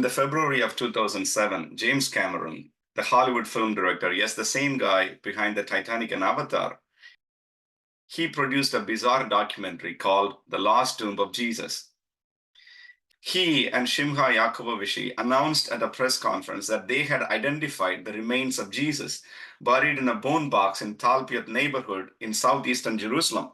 the February of 2007, James Cameron, the Hollywood film director, yes, the same guy behind the Titanic and Avatar, he produced a bizarre documentary called The Lost Tomb of Jesus. He and Shimha Yakovovici announced at a press conference that they had identified the remains of Jesus buried in a bone box in Talpiot neighborhood in southeastern Jerusalem.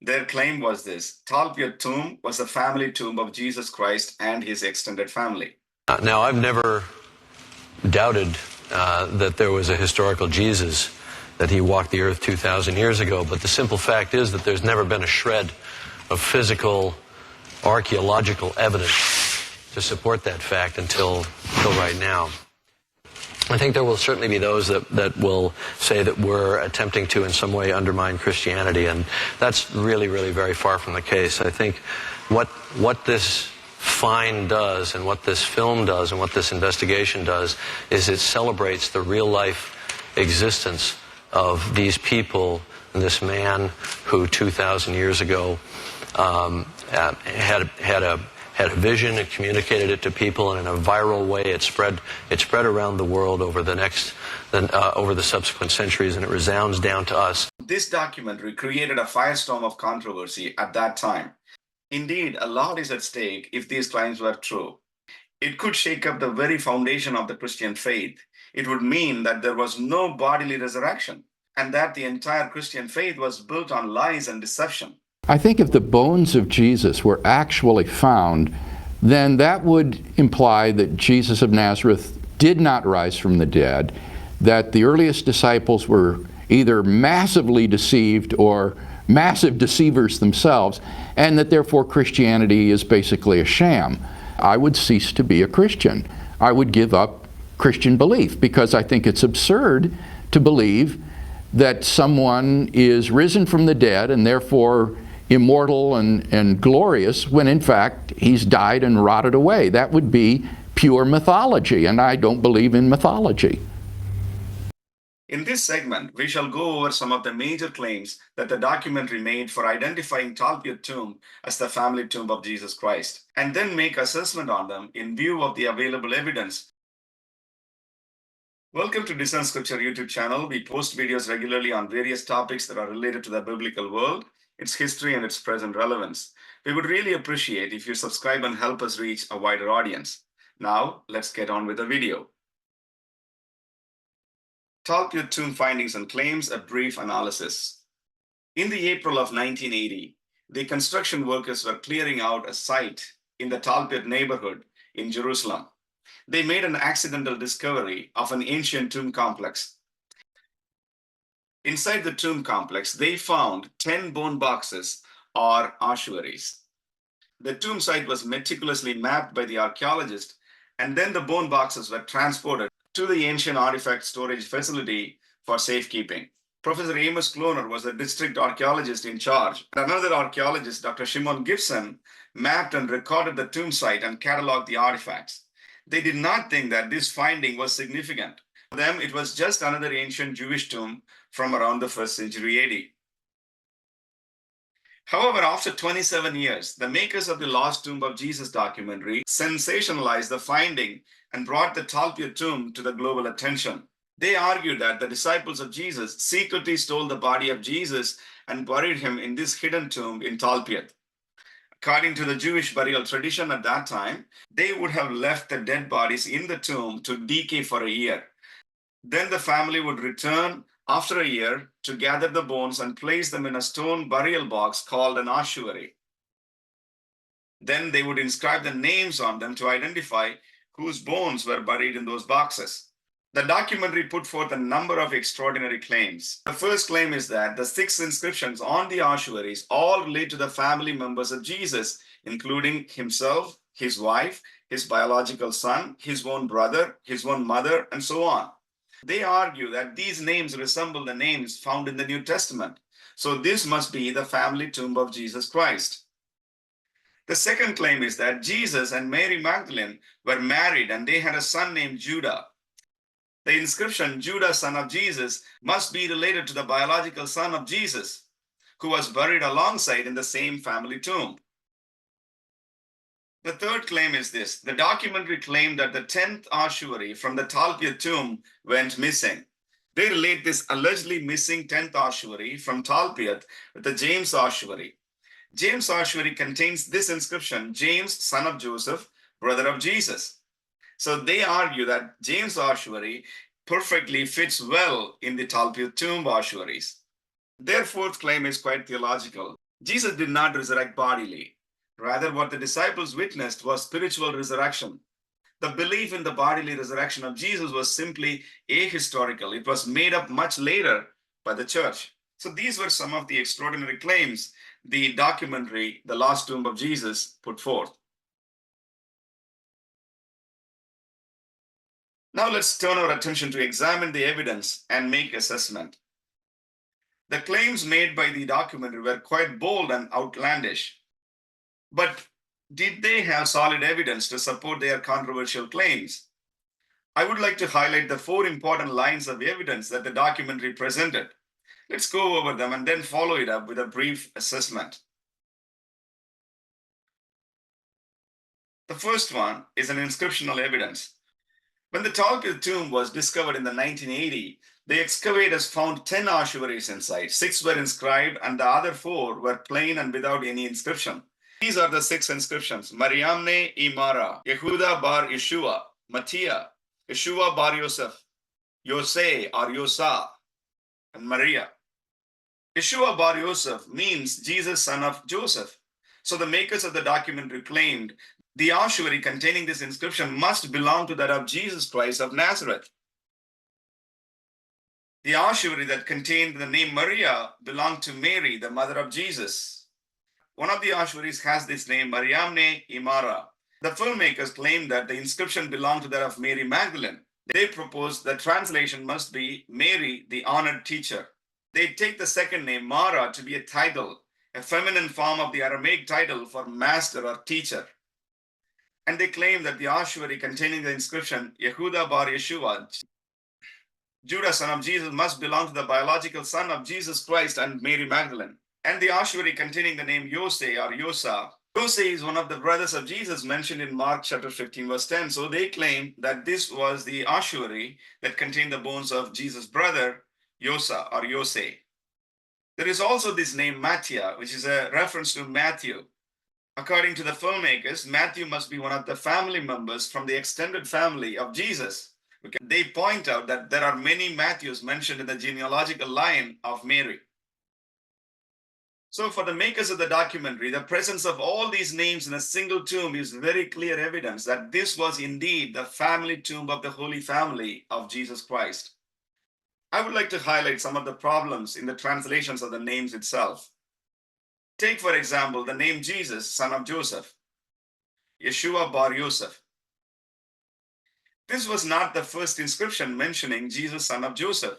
Their claim was this: Talpiot tomb was the family tomb of Jesus Christ and his extended family. Now, I've never doubted that there was a historical Jesus, that he walked the earth 2,000 years ago, but the simple fact is that there's never been a shred of physical, archaeological evidence to support that fact until right now. I think there will certainly be those that will say that we're attempting to in some way undermine Christianity, and that's really, really very far from the case. I think what this find does and what this film does and what this investigation does is it celebrates the real-life existence of these people and this man who 2,000 years ago had a vision and communicated it to people, and in a viral way it spread around the world over the subsequent centuries, and it resounds down to us. This documentary created a firestorm of controversy at that time. Indeed, a lot is at stake if these claims were true. It could shake up the very foundation of the Christian faith. It would mean that there was no bodily resurrection, and that the entire Christian faith was built on lies and deception. I think if the bones of Jesus were actually found, then that would imply that Jesus of Nazareth did not rise from the dead, that the earliest disciples were either massively deceived or massive deceivers themselves, and that therefore Christianity is basically a sham. I would cease to be a Christian. I would give up Christian belief, because I think it's absurd to believe that someone is risen from the dead and therefore immortal and glorious, when in fact he's died and rotted away. That would be pure mythology, and I don't believe in mythology. In this segment, we shall go over some of the major claims that the documentary made for identifying Talpiot tomb as the family tomb of Jesus Christ, and then make assessment on them in view of the available evidence. Welcome to Discern Scripture YouTube channel. We post videos regularly on various topics that are related to the biblical world, its history, and its present relevance. We would really appreciate if you subscribe and help us reach a wider audience. Now, let's get on with the video. Talpiot tomb findings and claims, a brief analysis. In the April of 1980, the construction workers were clearing out a site in the Talpiot neighborhood in Jerusalem. They made an accidental discovery of an ancient tomb complex. Inside the tomb complex, they found 10 bone boxes, or ossuaries. The tomb site was meticulously mapped by the archaeologist, and then the bone boxes were transported to the ancient artifact storage facility for safekeeping. Professor Amos Kloner was the district archaeologist in charge. Another archaeologist, Dr. Shimon Gibson, mapped and recorded the tomb site and cataloged the artifacts. They did not think that this finding was significant. For them, it was just another ancient Jewish tomb from around the 1st century AD. However, after 27 years, the makers of the Lost Tomb of Jesus documentary sensationalized the finding and brought the Talpiot tomb to the global attention. They argued that the disciples of Jesus secretly stole the body of Jesus and buried him in this hidden tomb in Talpiot. According to the Jewish burial tradition at that time, they would have left the dead bodies in the tomb to decay for a year. Then the family would return after a year to gather the bones and place them in a stone burial box called an ossuary. Then they would inscribe the names on them to identify whose bones were buried in those boxes. The documentary put forth a number of extraordinary claims. The first claim is that the 6 inscriptions on the ossuaries all relate to the family members of Jesus, including himself, his wife, his biological son, his own brother, his own mother, and so on. They argue that these names resemble the names found in the New Testament, so this must be the family tomb of Jesus Christ. The second claim is that Jesus and Mary Magdalene were married and they had a son named Judah. The inscription, Judah, son of Jesus, must be related to the biological son of Jesus, who was buried alongside in the same family tomb. The third claim is this. The documentary claimed that the 10th ossuary from the Talpiot tomb went missing. They relate this allegedly missing 10th ossuary from Talpiot with the James ossuary. James ossuary contains this inscription, James, son of Joseph, brother of Jesus. So they argue that James ossuary perfectly fits well in the Talpiot tomb ossuaries. Their fourth claim is quite theological. Jesus did not resurrect bodily. Rather, what the disciples witnessed was spiritual resurrection. The belief in the bodily resurrection of Jesus was simply ahistorical. It was made up much later by the church. So these were some of the extraordinary claims the documentary, The Lost Tomb of Jesus, put forth. Now let's turn our attention to examine the evidence and make assessment. The claims made by the documentary were quite bold and outlandish. But did they have solid evidence to support their controversial claims? I would like to highlight the 4 important lines of evidence that the documentary presented. Let's go over them and then follow it up with a brief assessment. The first one is an inscriptional evidence. When the Talpiot tomb was discovered in the 1980, the excavators found 10 ossuaries inside. 6 were inscribed and the other 4 were plain and without any inscription. These are the 6 inscriptions: Mariamne Imara, Yehuda bar Yeshua, Mattia, Yeshua bar Yosef, Yose or Yosa, and Maria. Yeshua bar Yosef means Jesus, son of Joseph. So the makers of the documentary claimed the ossuary containing this inscription must belong to that of Jesus Christ of Nazareth. The ossuary that contained the name Maria belonged to Mary, the mother of Jesus. One of the ossuaries has this name, Mariamne Imara. The filmmakers claimed that the inscription belonged to that of Mary Magdalene. They proposed the translation must be Mary, the honored teacher. They take the second name, Mara, to be a title, a feminine form of the Aramaic title for master or teacher. And they claim that the ossuary containing the inscription, Yehuda bar Yeshua, Judah, son of Jesus, must belong to the biological son of Jesus Christ and Mary Magdalene. And the ossuary containing the name Yose or Yosa. Yose is one of the brothers of Jesus mentioned in Mark chapter 15, verse 10. So they claim that this was the ossuary that contained the bones of Jesus' brother, Yosa or Yose. There is also this name Mattia, which is a reference to Matthew. According to the filmmakers, Matthew must be one of the family members from the extended family of Jesus. They point out that there are many Matthews mentioned in the genealogical line of Mary. So for the makers of the documentary, the presence of all these names in a single tomb is very clear evidence that this was indeed the family tomb of the Holy Family of Jesus Christ. I would like to highlight some of the problems in the translations of the names itself. Take, for example, the name Jesus, son of Joseph, Yeshua bar Yosef. This was not the first inscription mentioning Jesus, son of Joseph.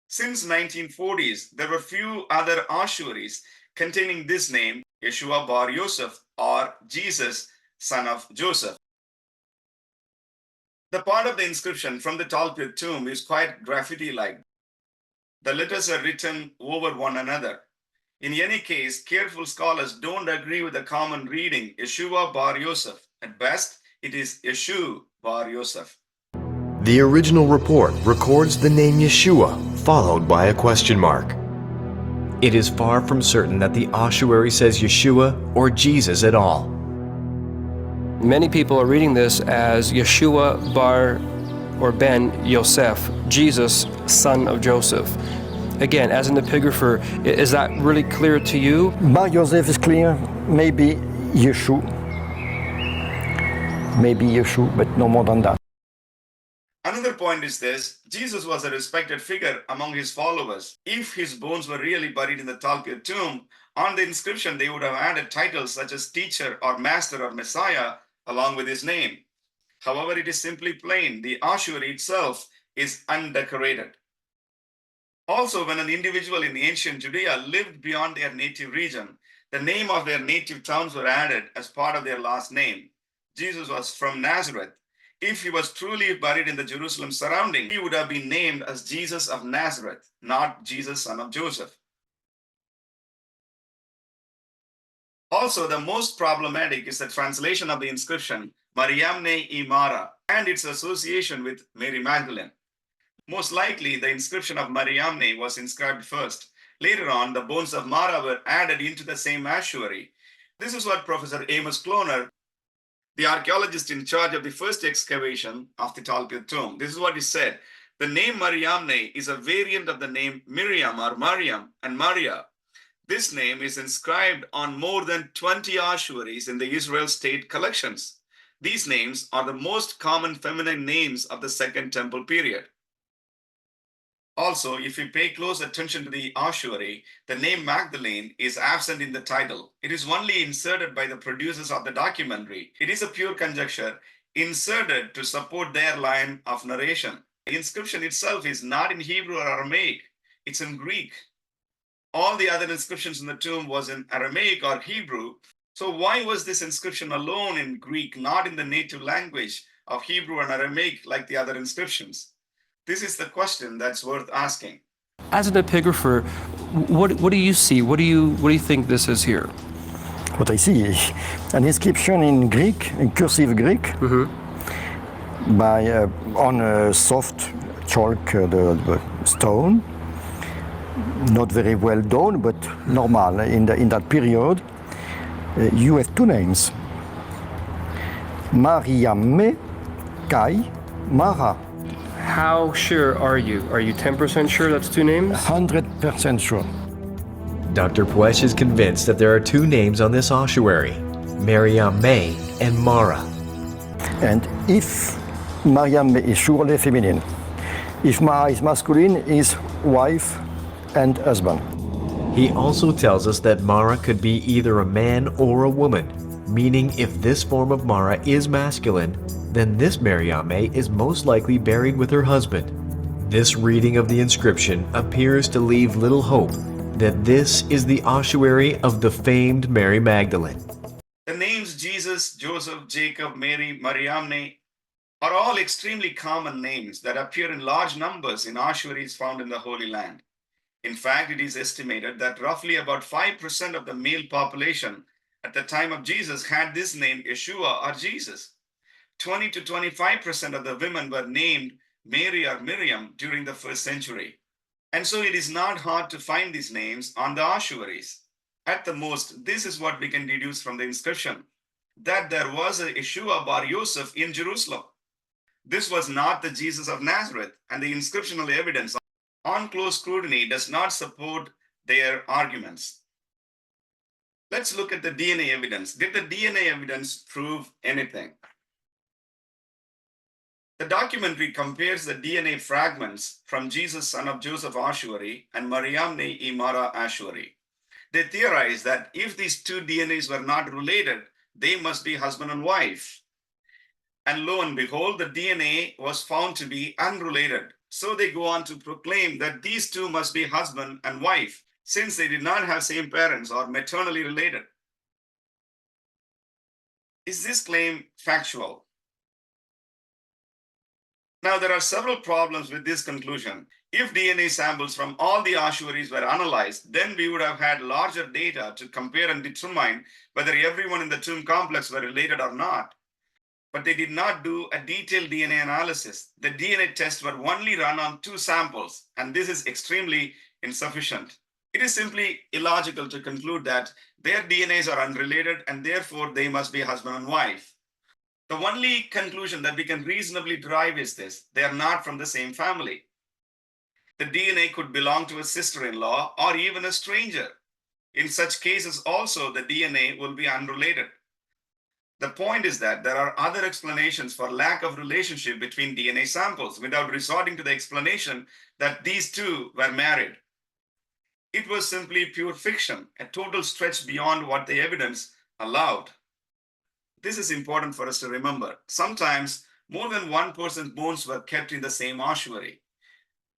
Since 1940s, there were few other ossuaries containing this name, Yeshua bar Yosef, or Jesus, son of Joseph. The part of the inscription from the Talpiot tomb is quite graffiti-like. The letters are written over one another. In any case, careful scholars don't agree with the common reading, Yeshua bar Yosef. At best, it is Yeshu bar Yosef. The original report records the name Yeshua, followed by a question mark. It is far from certain that the ossuary says Yeshua or Jesus at all. Many people are reading this as Yeshua bar or ben Yosef, Jesus, son of Joseph. Again, as an epigrapher, is that really clear to you? Bar Yosef is clear, maybe Yeshu. Maybe Yeshu, but no more than that. Another point is this: Jesus was a respected figure among his followers. If his bones were really buried in the Talpiot tomb, on the inscription they would have added titles such as teacher or master or Messiah along with his name. However, it is simply plain. The ossuary itself is undecorated. Also, when an individual in ancient Judea lived beyond their native region, the name of their native towns were added as part of their last name. Jesus was from Nazareth. If he was truly buried in the Jerusalem surrounding, he would have been named as Jesus of Nazareth, not Jesus, son of Joseph. Also, the most problematic is the translation of the inscription Mariamne y Mara and its association with Mary Magdalene. Most likely, the inscription of Mariamne was inscribed first. Later on, the bones of Mara were added into the same ossuary. This is what Professor Amos Kloner, the archaeologist in charge of the first excavation of the Talpiot tomb, this is what he said. The name Mariamne is a variant of the name Miriam or Mariam and Maria. This name is inscribed on more than 20 ossuaries in the Israel state collections. These names are the most common feminine names of the Second Temple period. Also, if you pay close attention to the ossuary, the name Magdalene is absent in the title. It is only inserted by the producers of the documentary. It is a pure conjecture inserted to support their line of narration. The inscription itself is not in Hebrew or Aramaic, it's in Greek. All the other inscriptions in the tomb was in Aramaic or Hebrew. So why was this inscription alone in Greek, not in the native language of Hebrew and Aramaic like the other inscriptions? This is the question that's worth asking. As an epigrapher, what do you see? What do you think this is here? What I see is an inscription in Greek, in cursive Greek, by on a soft chalk the stone. Not very well done, but normal. In that period, you have two names: Mariamme, Kai, Mara. How sure are you? Are you 10% sure that's two names? 100% sure. Dr. Puesh is convinced that there are two names on this ossuary, Mariamne and Mara. And if Mariamme is surely feminine, if Mara is masculine, is wife and husband. He also tells us that Mara could be either a man or a woman, meaning if this form of Mara is masculine, then this Mariamne is most likely buried with her husband. This reading of the inscription appears to leave little hope that this is the ossuary of the famed Mary Magdalene. The names Jesus, Joseph, Jacob, Mary, Mariamne are all extremely common names that appear in large numbers in ossuaries found in the Holy Land. In fact, it is estimated that roughly about 5% of the male population at the time of Jesus had this name Yeshua or Jesus. 20 to 25% of the women were named Mary or Miriam during the first century. And so it is not hard to find these names on the ossuaries. At the most, this is what we can deduce from the inscription, that there was a Yeshua bar Yosef in Jerusalem. This was not the Jesus of Nazareth, and the inscriptional evidence on close scrutiny does not support their arguments. Let's look at the DNA evidence. Did the DNA evidence prove anything? The documentary compares the DNA fragments from Jesus, son of Joseph ossuary and Mariamne y Mara ossuary. They theorize that if these two DNAs were not related, they must be husband and wife. And lo and behold, the DNA was found to be unrelated. So they go on to proclaim that these two must be husband and wife, since they did not have same parents or maternally related. Is this claim factual? Now, there are several problems with this conclusion. If DNA samples from all the ossuaries were analyzed, then we would have had larger data to compare and determine whether everyone in the tomb complex were related or not. But they did not do a detailed DNA analysis. The DNA tests were only run on 2 samples, and this is extremely insufficient. It is simply illogical to conclude that their DNAs are unrelated and therefore they must be husband and wife. The only conclusion that we can reasonably derive is this: they are not from the same family. The DNA could belong to a sister-in-law or even a stranger. In such cases also, the DNA will be unrelated. The point is that there are other explanations for lack of relationship between DNA samples without resorting to the explanation that these two were married. It was simply pure fiction, a total stretch beyond what the evidence allowed. This is important for us to remember. Sometimes more than one person's bones were kept in the same ossuary.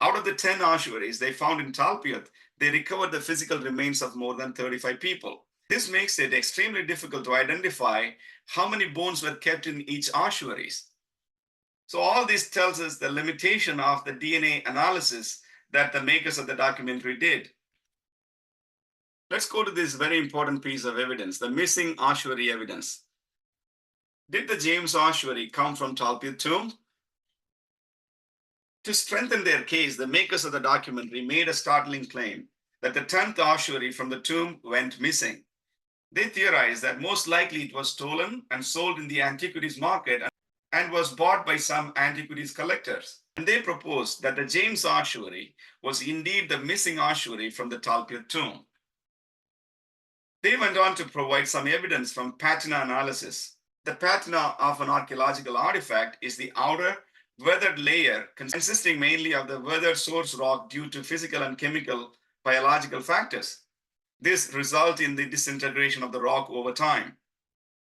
Out of the 10 ossuaries they found in Talpiot, they recovered the physical remains of more than 35 people. This makes it extremely difficult to identify how many bones were kept in each ossuaries. So all this tells us the limitation of the DNA analysis that the makers of the documentary did. Let's go to this very important piece of evidence, the missing ossuary evidence. Did the James ossuary come from Talpiot tomb? To strengthen their case, the makers of the documentary made a startling claim that the 10th ossuary from the tomb went missing. They theorized that most likely it was stolen and sold in the antiquities market and was bought by some antiquities collectors. And they proposed that the James ossuary was indeed the missing ossuary from the Talpiot tomb. They went on to provide some evidence from patina analysis. The patina of an archaeological artifact is the outer weathered layer consisting mainly of the weathered source rock due to physical and chemical biological factors. This results in the disintegration of the rock over time.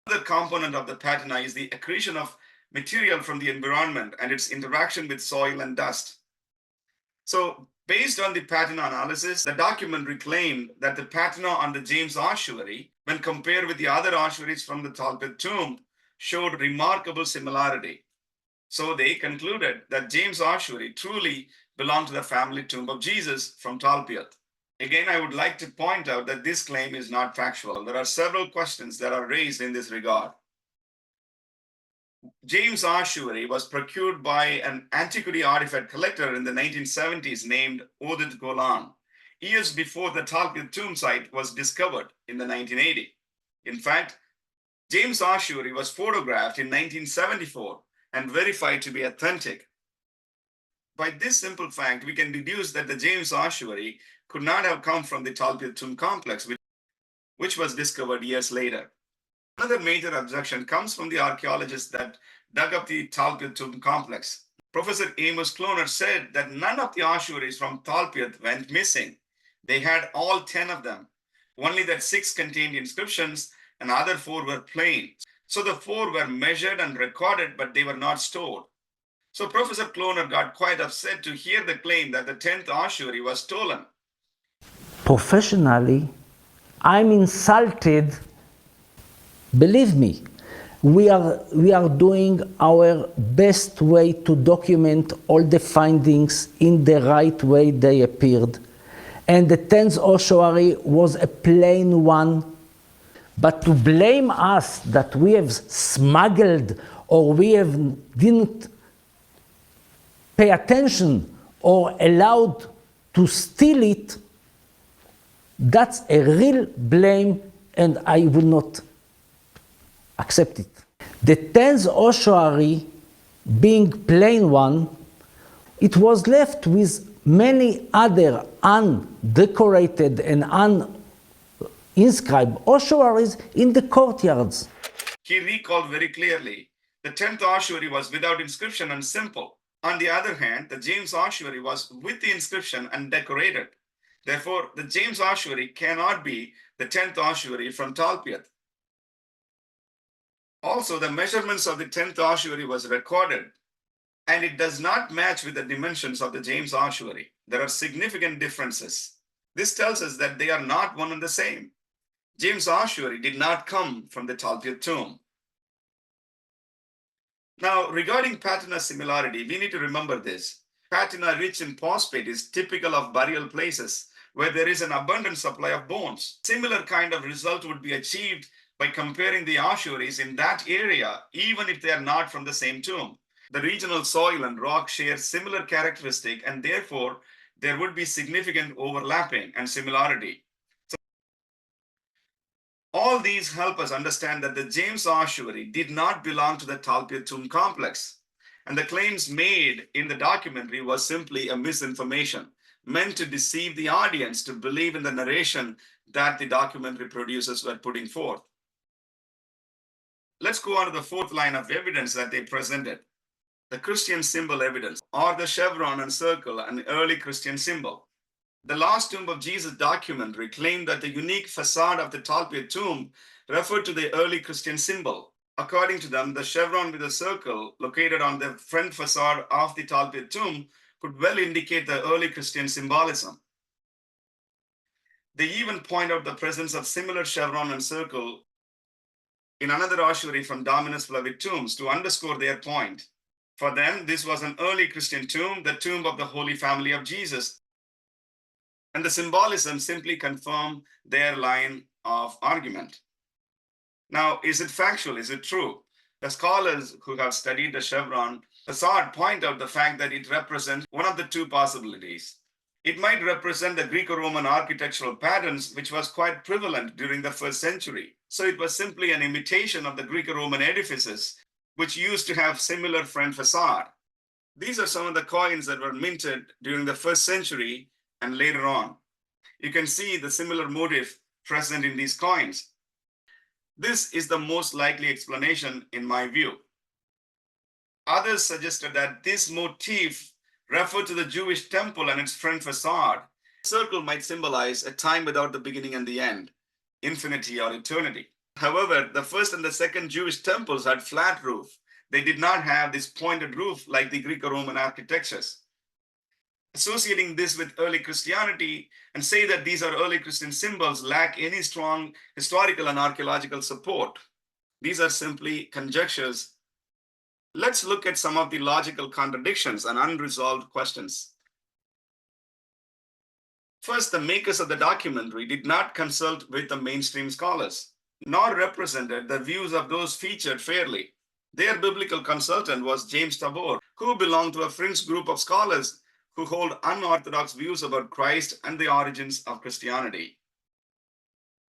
Another component of the patina is the accretion of material from the environment and its interaction with soil and dust. So, based on the patina analysis, the documentary claimed that the patina on the James ossuary, when compared with the other ossuaries from the Talpiot tomb, showed remarkable similarity. So they concluded that James ossuary truly belonged to the family tomb of Jesus from Talpiot. Again, I would like to point out that this claim is not factual. There are several questions that are raised in this regard. James ossuary was procured by an antiquity artifact collector in the 1970s named Oded Golan, years before the Talpiot tomb site was discovered in the 1980s. In fact, James ossuary was photographed in 1974 and verified to be authentic. By this simple fact, we can deduce that the James ossuary could not have come from the Talpiot tomb complex, which was discovered years later. Another major objection comes from the archaeologists that dug up the Talpiot tomb complex. Professor Amos Kloner said that none of the ossuaries from Talpiot went missing. They had all 10 of them. Only that 6 contained inscriptions and other 4 were plain. So the 4 were measured and recorded, but they were not stored. So Professor Kloner got quite upset to hear the claim that the 10th ossuary was stolen. Professionally, I'm insulted. Believe me, we are doing our best way to document all the findings in the right way they appeared. And the 10th ossuary was a plain one. But to blame us that we have smuggled or we didn't pay attention or allowed to steal it, that's a real blame, and I will not accept it. The 10th ossuary, being plain one, it was left with many other undecorated and uninscribed ossuaries in the courtyards. He recalled very clearly, the 10th ossuary was without inscription and simple. On the other hand, the James ossuary was with the inscription and decorated. Therefore, the James ossuary cannot be the 10th ossuary from Talpiot. Also, the measurements of the 10th ossuary was recorded, and it does not match with the dimensions of the James ossuary. There are significant differences. This tells us that they are not one and the same. James ossuary did not come from the Talpiot tomb. Now, regarding patina similarity, we need to remember this. Patina rich in phosphate is typical of burial places where there is an abundant supply of bones. Similar kind of result would be achieved by comparing the ossuaries in that area, even if they are not from the same tomb. The regional soil and rock share similar characteristics, and therefore there would be significant overlapping and similarity. So, all these help us understand that the James ossuary did not belong to the Talpiot tomb complex, and the claims made in the documentary was simply a misinformation meant to deceive the audience to believe in the narration that the documentary producers were putting forth. Let's go on to the 4th line of evidence that they presented. The Christian symbol evidence, or the chevron and circle, an early Christian symbol. The Lost Tomb of Jesus documentary claimed that the unique facade of the Talpiot tomb referred to the early Christian symbol. According to them, the chevron with a circle located on the front facade of the Talpiot tomb could well indicate the early Christian symbolism. They even point out the presence of similar chevron and circle in another ossuary from Dominus Flavit tombs to underscore their point. For them, this was an early Christian tomb, the tomb of the Holy Family of Jesus. and the symbolism simply confirm their line of argument. Now, is it factual? Is it true? The scholars who have studied the chevron facade point out the fact that it represents one of the two possibilities. It might represent the Greco-Roman architectural patterns, which was quite prevalent during the first century. So it was simply an imitation of the Greco-Roman edifices, which used to have similar front facade. These are some of the coins that were minted during the first century and later on. You can see the similar motif present in these coins. This is the most likely explanation in my view. Others suggested that this motif referred to the Jewish temple and its front facade. The circle might symbolize a time without the beginning and the end, infinity or eternity. However, the first and the second Jewish temples had flat roof. They did not have this pointed roof like the Greco-Roman architectures. Associating this with early Christianity and say that these are early Christian symbols lack any strong historical and archaeological support. These are simply conjectures. Let's look at some of the logical contradictions and unresolved questions. First, the makers of the documentary did not consult with the mainstream scholars, nor represented the views of those featured fairly. Their biblical consultant was James Tabor, who belonged to a fringe group of scholars who hold unorthodox views about Christ and the origins of Christianity.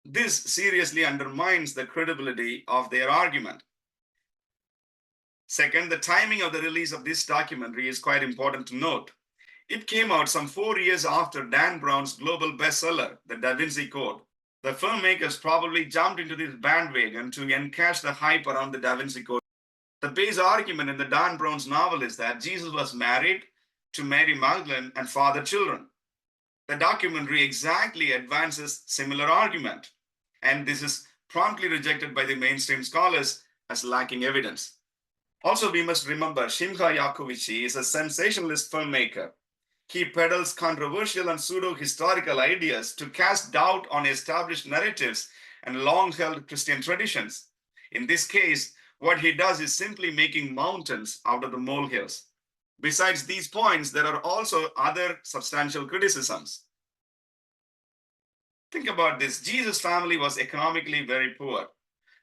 This seriously undermines the credibility of their argument. Second, the timing of the release of this documentary is quite important to note. It came out some 4 years after Dan Brown's global bestseller, The Da Vinci Code. The filmmakers probably jumped into this bandwagon to encash the hype around the Da Vinci Code. The base argument in the Dan Brown's novel is that Jesus was married to Mary Magdalene and fathered children. The documentary exactly advances similar argument, and this is promptly rejected by the mainstream scholars as lacking evidence. Also, we must remember Shimcha Yakovici is a sensationalist filmmaker. He peddles controversial and pseudo-historical ideas to cast doubt on established narratives and long-held Christian traditions. In this case, what he does is simply making mountains out of the molehills. Besides these points, there are also other substantial criticisms. Think about this. Jesus' family was economically very poor.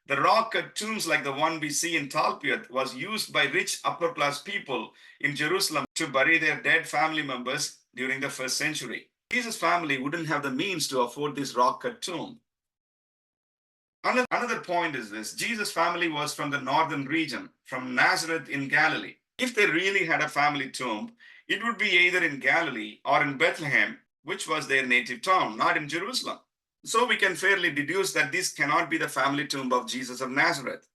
The rock-cut tombs like the one we see in Talpiot was used by rich upper-class people in Jerusalem to bury their dead family members during the first century. Jesus' family wouldn't have the means to afford this rock-cut tomb. Another point is this. Jesus' family was from the northern region, from Nazareth in Galilee. If they really had a family tomb, it would be either in Galilee or in Bethlehem, which was their native town, not in Jerusalem. So we can fairly deduce that this cannot be the family tomb of Jesus of Nazareth.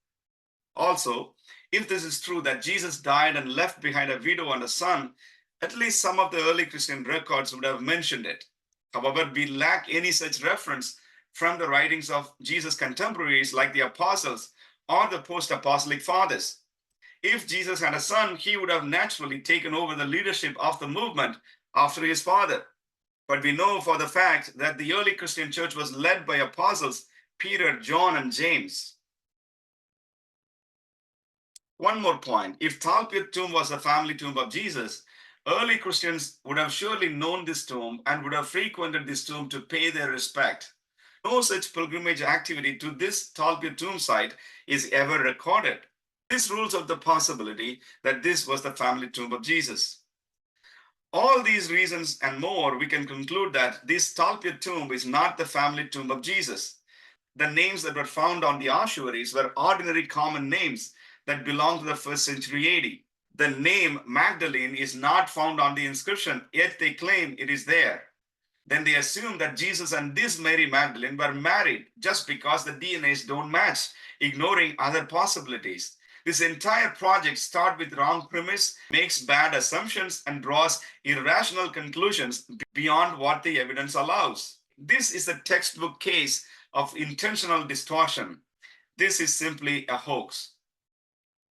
Also, if this is true that Jesus died and left behind a widow and a son, at least some of the early Christian records would have mentioned it. However, we lack any such reference from the writings of Jesus' contemporaries like the apostles or the post-apostolic fathers. If Jesus had a son, he would have naturally taken over the leadership of the movement after his father. But we know for the fact that the early Christian church was led by apostles Peter, John, and James. One more point. If Talpiot tomb was the family tomb of Jesus, early Christians would have surely known this tomb and would have frequented this tomb to pay their respect. No such pilgrimage activity to this Talpiot tomb site is ever recorded. This rules out the possibility that this was the family tomb of Jesus. All these reasons and more, we can conclude that this Talpiot tomb is not the family tomb of Jesus. The names that were found on the ossuaries were ordinary common names that belonged to the first century AD. The name Magdalene is not found on the inscription, yet they claim it is there. Then they assume that Jesus and this Mary Magdalene were married just because the DNAs don't match, ignoring other possibilities. This entire project starts with wrong premise, makes bad assumptions, and draws irrational conclusions beyond what the evidence allows. This is a textbook case of intentional distortion. This is simply a hoax.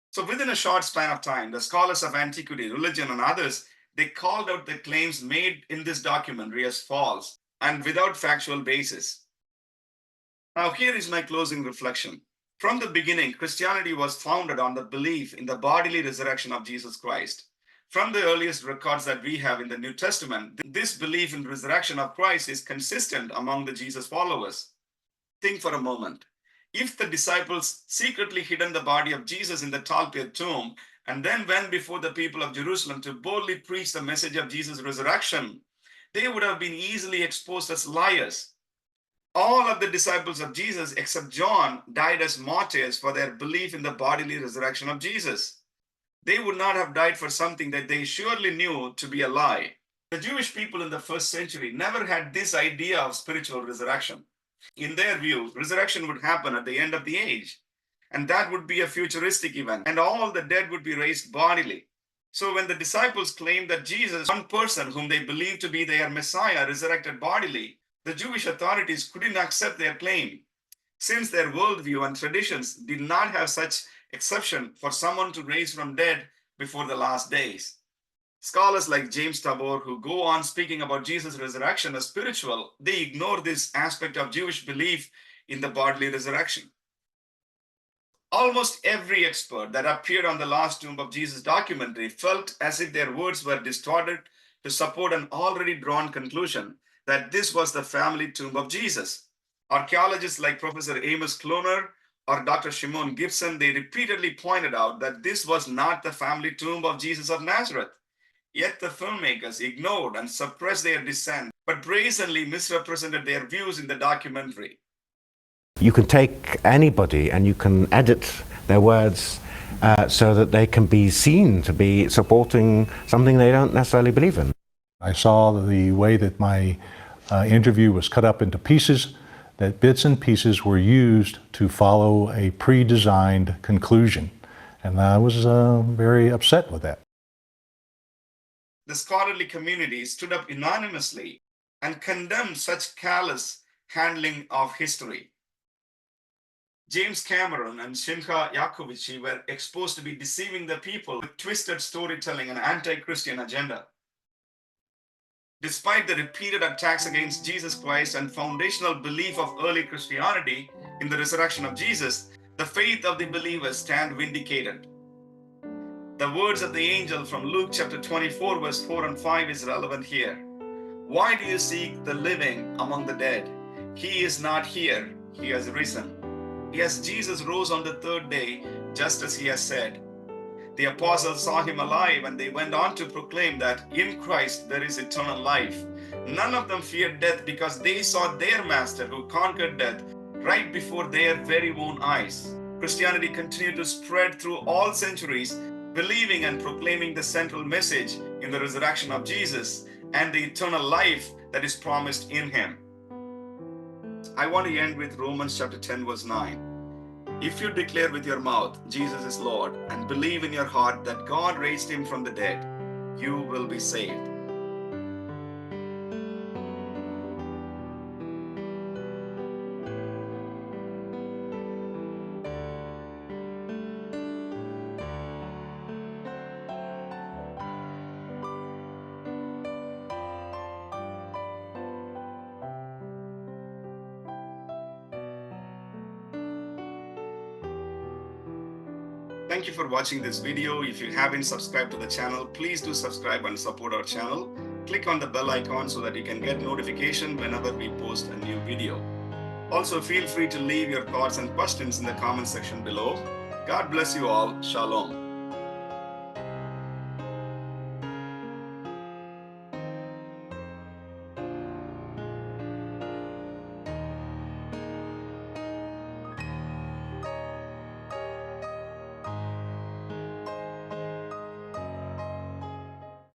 So within a short span of time, the scholars of antiquity, religion, and others, they called out the claims made in this documentary as false and without factual basis. Now here is my closing reflection. From the beginning, Christianity was founded on the belief in the bodily resurrection of Jesus Christ. From the earliest records that we have in the New Testament, this belief in resurrection of Christ is consistent among the Jesus followers. Think for a moment. If the disciples secretly hidden the body of Jesus in the Talpiot tomb and then went before the people of Jerusalem to boldly preach the message of Jesus' resurrection, they would have been easily exposed as liars. All of the disciples of Jesus except John died as martyrs for their belief in the bodily resurrection of Jesus. They would not have died for something that they surely knew to be a lie. The Jewish people in the first century never had this idea of spiritual resurrection. In their view, resurrection would happen at the end of the age, and that would be a futuristic event, and all the dead would be raised bodily. So when the disciples claimed that Jesus, one person whom they believed to be their Messiah, resurrected bodily, the Jewish authorities couldn't accept their claim, since their worldview and traditions did not have such exception for someone to raise from dead before the last days. Scholars like James Tabor, who go on speaking about Jesus' resurrection as spiritual, they ignore this aspect of Jewish belief in the bodily resurrection. Almost every expert that appeared on the last tomb of Jesus documentary felt as if their words were distorted to support an already drawn conclusion that this was the family tomb of Jesus. Archaeologists like Professor Amos Kloner or Dr. Shimon Gibson, they repeatedly pointed out that this was not the family tomb of Jesus of Nazareth. Yet the filmmakers ignored and suppressed their dissent, but brazenly misrepresented their views in the documentary. You can take anybody and you can edit their words so that they can be seen to be supporting something they don't necessarily believe in. I saw the way that my interview was cut up into pieces, that bits and pieces were used to follow a pre-designed conclusion. And I was very upset with that. The scholarly community stood up unanimously and condemned such callous handling of history. James Cameron and Simcha Yakovici were exposed to be deceiving the people with twisted storytelling and anti-Christian agenda. Despite the repeated attacks against Jesus Christ and foundational belief of early Christianity in the resurrection of Jesus, the faith of the believers stand vindicated. The words of the angel from Luke chapter 24 verse 4 and 5 is relevant here. Why do you seek the living among the dead? He is not here, he has risen. Yes, Jesus rose on the third day, just as he has said. The apostles saw him alive and they went on to proclaim that in Christ there is eternal life. None of them feared death because they saw their master who conquered death right before their very own eyes. Christianity continued to spread through all centuries, believing and proclaiming the central message in the resurrection of Jesus and the eternal life that is promised in him. I want to end with Romans chapter 10 verse 9. If you declare with your mouth Jesus is Lord and believe in your heart that God raised him from the dead, you will be saved. Thank you for watching this video. If you haven't subscribed to the channel, please do subscribe and support our channel. Click on the bell icon so that you can get notification whenever we post a new video. Also, feel free to leave your thoughts and questions in the comment section below. God bless you all. Shalom.